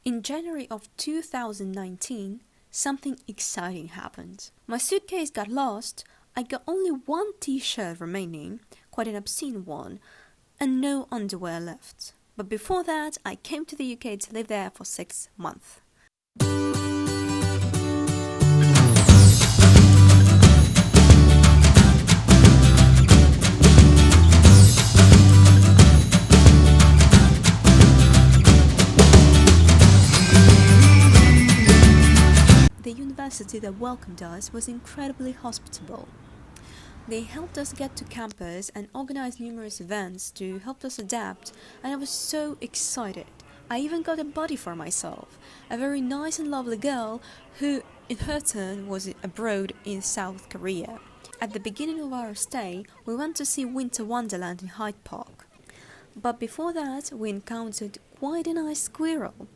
In January of 2019, something exciting happened. My suitcase got lost, I got only one t-shirt remaining, quite an obscene one, and no underwear left. But before that, I came to the UK to live there for 6 months. The university that welcomed us was incredibly hospitable. They helped us get to campus and organized numerous events to help us adapt, and I was so excited. I even got a buddy for myself, a very nice and lovely girl who, in her turn, was abroad in South Korea. At the beginning of our stay, we went to see Winter Wonderland in Hyde Park. But before that, we encountered quite a nice squirrel.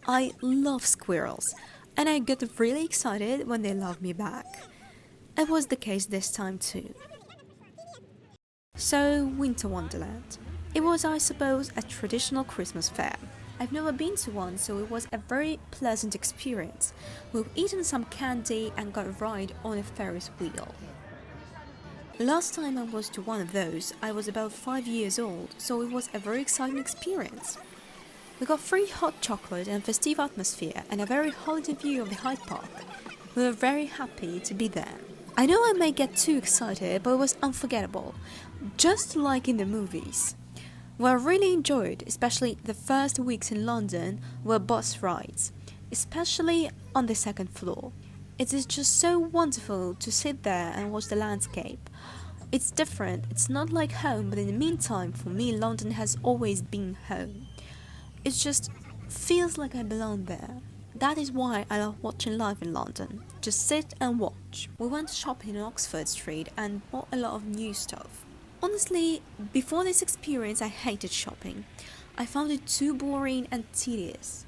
I love squirrels, and I get really excited when they love me back. It was the case this time too. So, Winter Wonderland. It was, I suppose, a traditional Christmas fair. I've never been to one, so it was a very pleasant experience. We've eaten some candy and got a ride on a Ferris wheel. Last time I was to one of those, I was about 5 years old, so it was a very exciting experience. We got free hot chocolate and festive atmosphere and a very holiday view of the Hyde Park. We were very happy to be there. I know I may get too excited, but it was unforgettable, just like in the movies. What I really enjoyed, especially the first weeks in London, were bus rides, especially on the second floor. It is just so wonderful to sit there and watch the landscape. It's different, it's not like home, but in the meantime, for me, London has always been home. It just feels like I belong there. That is why I love watching live in London. Just sit and watch. We went shopping on Oxford Street and bought a lot of new stuff. Honestly, before this experience I hated shopping. I found it too boring and tedious.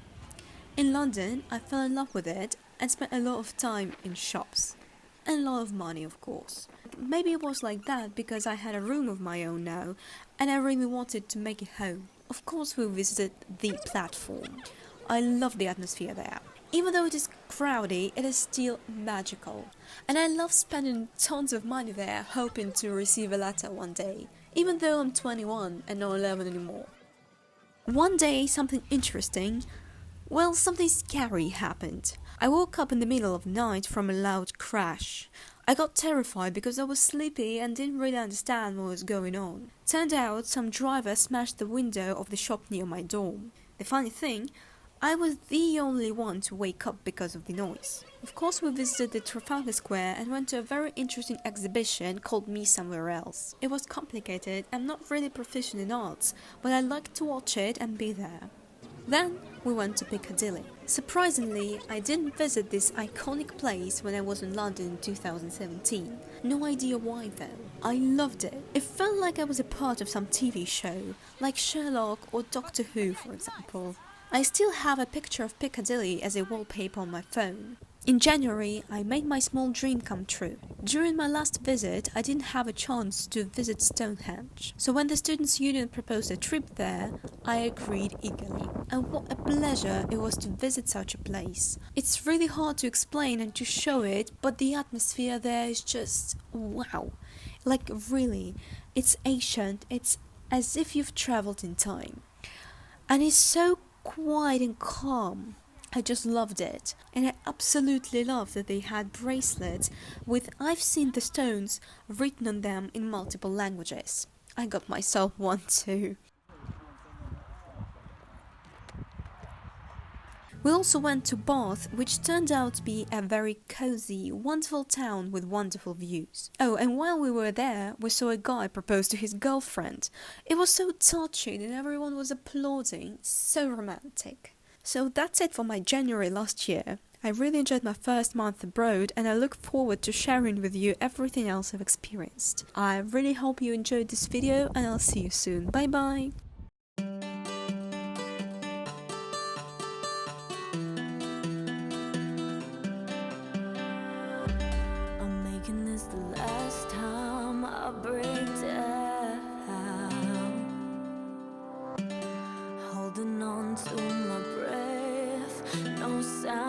In London, I fell in love with it and spent a lot of time in shops. And a lot of money, of course. Maybe it was like that because I had a room of my own now and I really wanted to make it home. Of course we visited the platform. I love the atmosphere there. Even though it is crowded, it is still magical. And I love spending tons of money there hoping to receive a letter one day. Even though I'm 21 and not 11 anymore. One day something scary happened. I woke up in the middle of the night from a loud crash. I got terrified because I was sleepy and didn't really understand what was going on. Turned out some driver smashed the window of the shop near my dorm. The funny thing, I was the only one to wake up because of the noise. Of course we visited the Trafalgar Square and went to a very interesting exhibition called Me Somewhere Else. It was complicated. I'm not really proficient in arts, but I liked to watch it and be there. Then we went to Piccadilly. Surprisingly, I didn't visit this iconic place when I was in London in 2017. No idea why though. I loved it. It felt like I was a part of some TV show, like Sherlock or Doctor Who for example. I still have a picture of Piccadilly as a wallpaper on my phone. In January, I made my small dream come true. During my last visit, I didn't have a chance to visit Stonehenge. So when the Students' Union proposed a trip there, I agreed eagerly. And what a pleasure it was to visit such a place. It's really hard to explain and to show it, but the atmosphere there is just wow. Like really, it's ancient, it's as if you've traveled in time. And it's so quiet and calm. I just loved it, and I absolutely loved that they had bracelets with "I've seen the stones" written on them in multiple languages. I got myself one too. We also went to Bath, which turned out to be a very cozy, wonderful town with wonderful views. Oh, and while we were there, we saw a guy propose to his girlfriend. It was so touching and everyone was applauding. So romantic. So that's it for my January last year. I really enjoyed my first month abroad and I look forward to sharing with you everything else I've experienced. I really hope you enjoyed this video and I'll see you soon. Bye bye! I'm making this the last time I break down, holding on to my breath No